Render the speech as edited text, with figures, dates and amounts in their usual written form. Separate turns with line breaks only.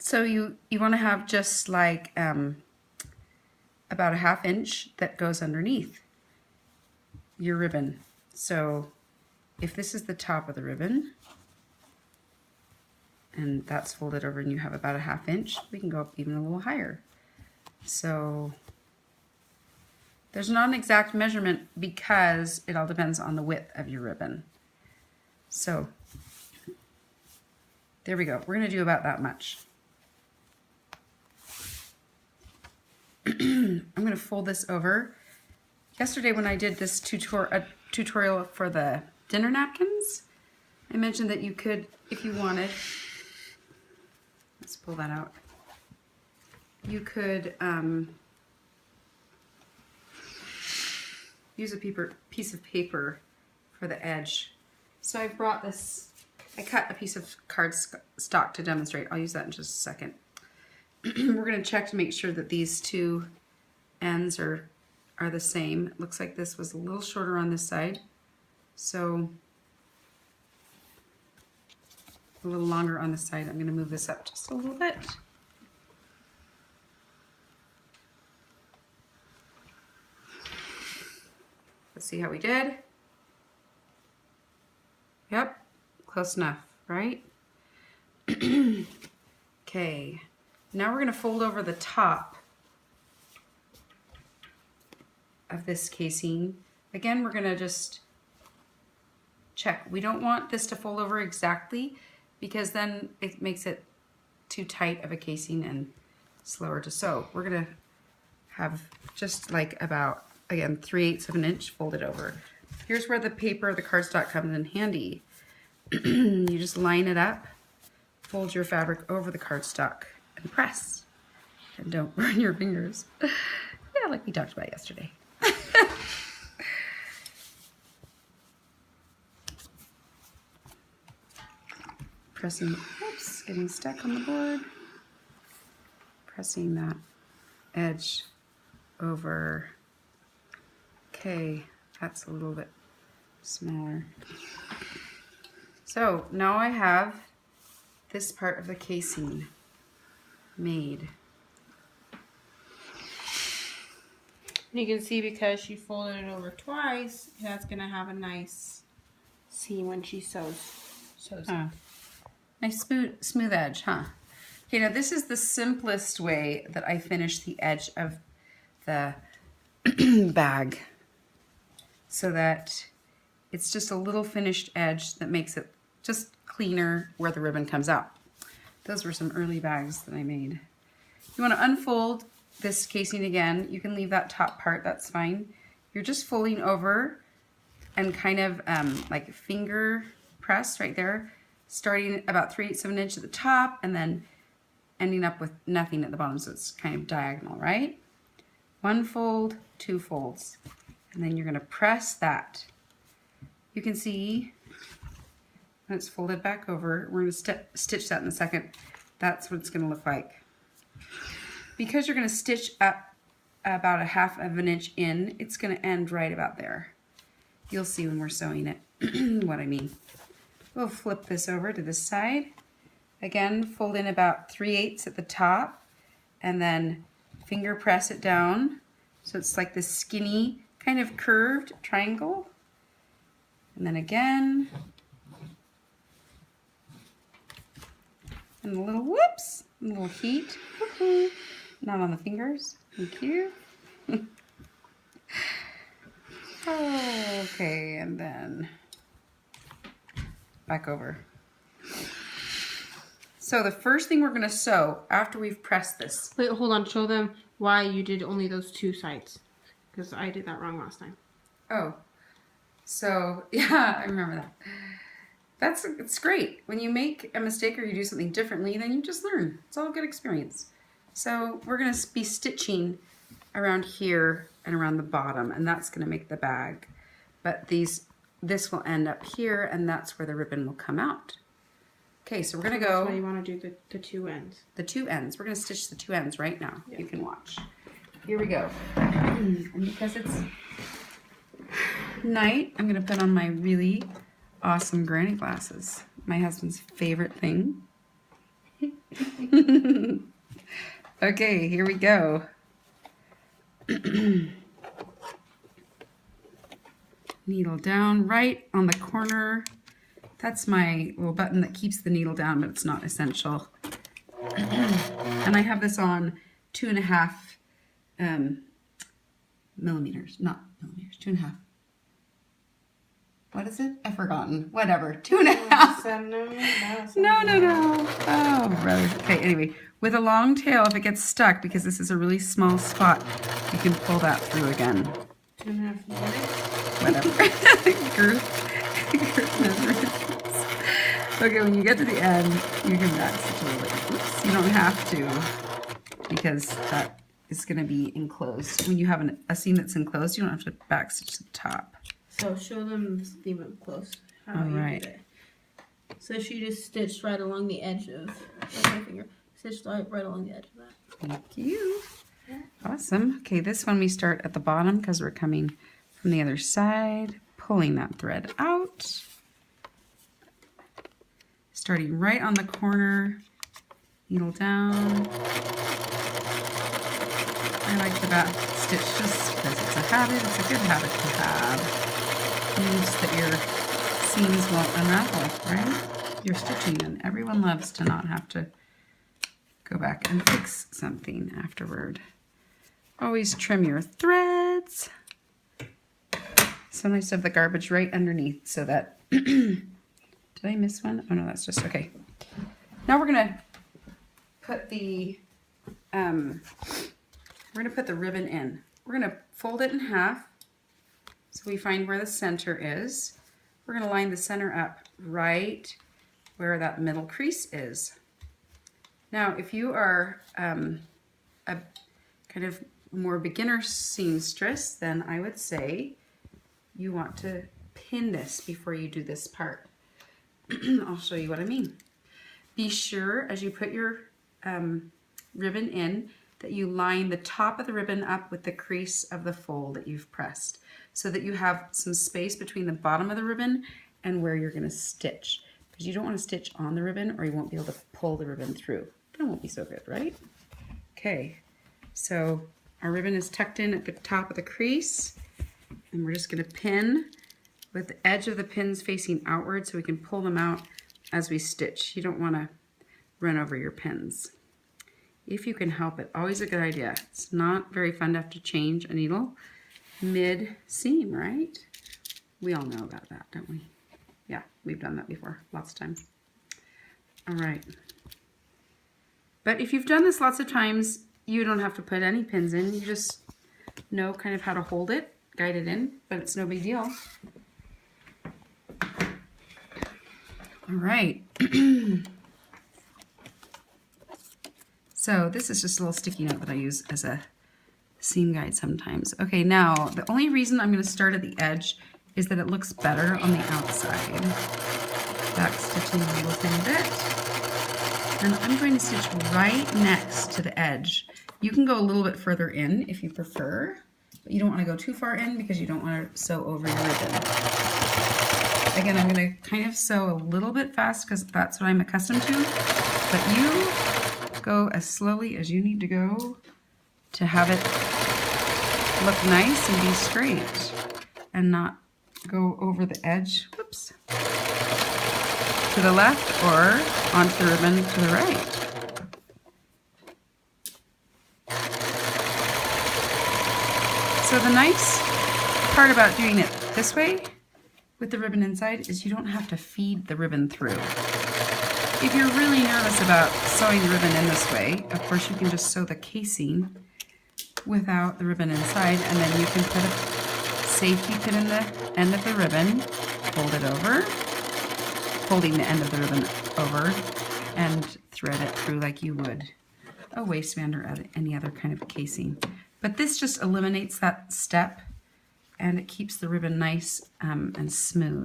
So you want to have just like about a 1/2 inch that goes underneath your ribbon. So if this is the top of the ribbon and that's folded over and you have about a 1/2 inch, we can go up even a little higher. So there's not an exact measurement because it all depends on the width of your ribbon. So there we go. We're going to do about that much. I'm going to fold this over. Yesterday when I did this tutorial for the dinner napkins, I mentioned that you could, if you wanted, let's pull that out, you could use a piece of paper for the edge. So I brought this, I cut a piece of cardstock to demonstrate. I'll use that in just a second. We're going to check to make sure that these two ends are the same. It looks like this was a little shorter on this side, so a little longer on this side. I'm going to move this up just a little bit. Let's see how we did. Yep, close enough, right? Okay, now we're going to fold over the top of this casing. Again, we're going to just check. We don't want this to fold over exactly because then it makes it too tight of a casing and slower to sew. We're going to have just like about, again, 3/8 of an inch folded over. Here's where the paper, the cardstock comes in handy. You just line it up, fold your fabric over the cardstock and press. And don't burn your fingers. Yeah, like we talked about yesterday. Pressing, oops, getting stuck on the board. Pressing that edge over. Okay, that's a little bit smaller. So now I have this part of the casing made.
You can see because she folded it over twice, that's gonna have a nice seam when she sews it.
Nice smooth edge, huh? Okay, now this is the simplest way that I finish the edge of the bag, so that it's just a little finished edge that makes it just cleaner where the ribbon comes out. Those were some early bags that I made. You want to unfold this casing again. You can leave that top part, that's fine. You're just folding over and kind of like finger press right there, starting about 3/8 of an inch at the top and then ending up with nothing at the bottom, so it's kind of diagonal, right? One fold, two folds, and then you're going to press that. You can see when it's folded back over, we're going to stitch that in a second. That's what it's going to look like. Because you're going to stitch up about 1/2 of an inch in, it's going to end right about there. You'll see when we're sewing it what I mean. We'll flip this over to this side. Again, fold in about 3/8 at the top and then finger press it down so it's like this skinny kind of curved triangle. And then again, and a little whoops, a little heat. Not on the fingers. Thank you. Okay, and then back over. So the first thing we're going to sew after we've pressed this.
Wait, hold on. Show them why you did only those two sides, because I did that wrong last time.
Oh, so yeah, I remember that. It's great. When you make a mistake or you do something differently, then you just learn. It's all a good experience. So we're going to be stitching around here and around the bottom, and that's going to make the bag. But this will end up here, and that's where the ribbon will come out. Okay, so we're going to go...
That's why you want to do the two ends.
The two ends. We're going to stitch the two ends right now. Yeah. You can watch. Here we go. And because it's night, I'm going to put on my really awesome granny glasses. My husband's favorite thing. Okay, here we go. Needle down right on the corner. That's my little button that keeps the needle down, but it's not essential. And I have this on 2.5 millimeters, not millimeters, 2.5. What is it? I've forgotten. Whatever, 2.5. No. Oh, brother. Okay, anyway, with a long tail, if it gets stuck, because this is a really small spot, you can pull that through again.
2.5 minutes.
Whatever. Girth measurements. Okay, when you get to the end, you can back stitch a little bit. Oops, you don't have to, because that is going to be enclosed. When you have a seam that's enclosed, you don't have to back stitch the top.
So show them the seam up close. How
All
you
right.
did it. So she just stitched right along the edge of my finger. Stitched right along the edge of that.
Thank you. Awesome. Okay, this one we start at the bottom because we're coming from the other side, pulling that thread out. Starting right on the corner, needle down. I like the back stitch just because it's a habit. It's a good habit to have. Means that your seams won't unravel, right? You're stitching them. Everyone loves to not have to go back and fix something afterward. Always trim your threads. So nice to have the garbage right underneath so that... Did I miss one? Oh no, that's just... Okay. Now we're going to put the... we're going to put the ribbon in. We're going to fold it in half so we find where the center is. We're going to line the center up right where that middle crease is. Now, if you are a kind of more beginner seamstress, then I would say you want to pin this before you do this part. I'll show you what I mean. Be sure as you put your ribbon in that you line the top of the ribbon up with the crease of the fold that you've pressed so that you have some space between the bottom of the ribbon and where you're going to stitch, because you don't want to stitch on the ribbon or you won't be able to pull the ribbon through. That won't be so good, right? Okay, so our ribbon is tucked in at the top of the crease, and we're just going to pin with the edge of the pins facing outward so we can pull them out as we stitch. You don't want to run over your pins. If you can help it, always a good idea. It's not very fun to have to change a needle mid-seam, right? We all know about that, don't we? Yeah, we've done that before, lots of times. All right. But if you've done this lots of times, you don't have to put any pins in. You just know kind of how to hold it, guide it in, but it's no big deal. All right. So this is just a little sticky note that I use as a seam guide sometimes. Okay, now the only reason I'm going to start at the edge is that it looks better on the outside. Back stitching a little thin bit. And I'm going to stitch right next to the edge. You can go a little bit further in if you prefer, but you don't want to go too far in because you don't want to sew over your ribbon. Again, I'm going to kind of sew a little bit fast because that's what I'm accustomed to, but you go as slowly as you need to go to have it look nice and be straight and not go over the edge, whoops, to the left or onto the ribbon to the right. So the nice part about doing it this way with the ribbon inside is you don't have to feed the ribbon through. If you're really nervous about sewing the ribbon in this way, of course you can just sew the casing without the ribbon inside, and then you can put a safety pin in the end of the ribbon, fold it over, folding the end of the ribbon over, and thread it through like you would a waistband or any other kind of casing. But this just eliminates that step, and it keeps the ribbon nice and smooth.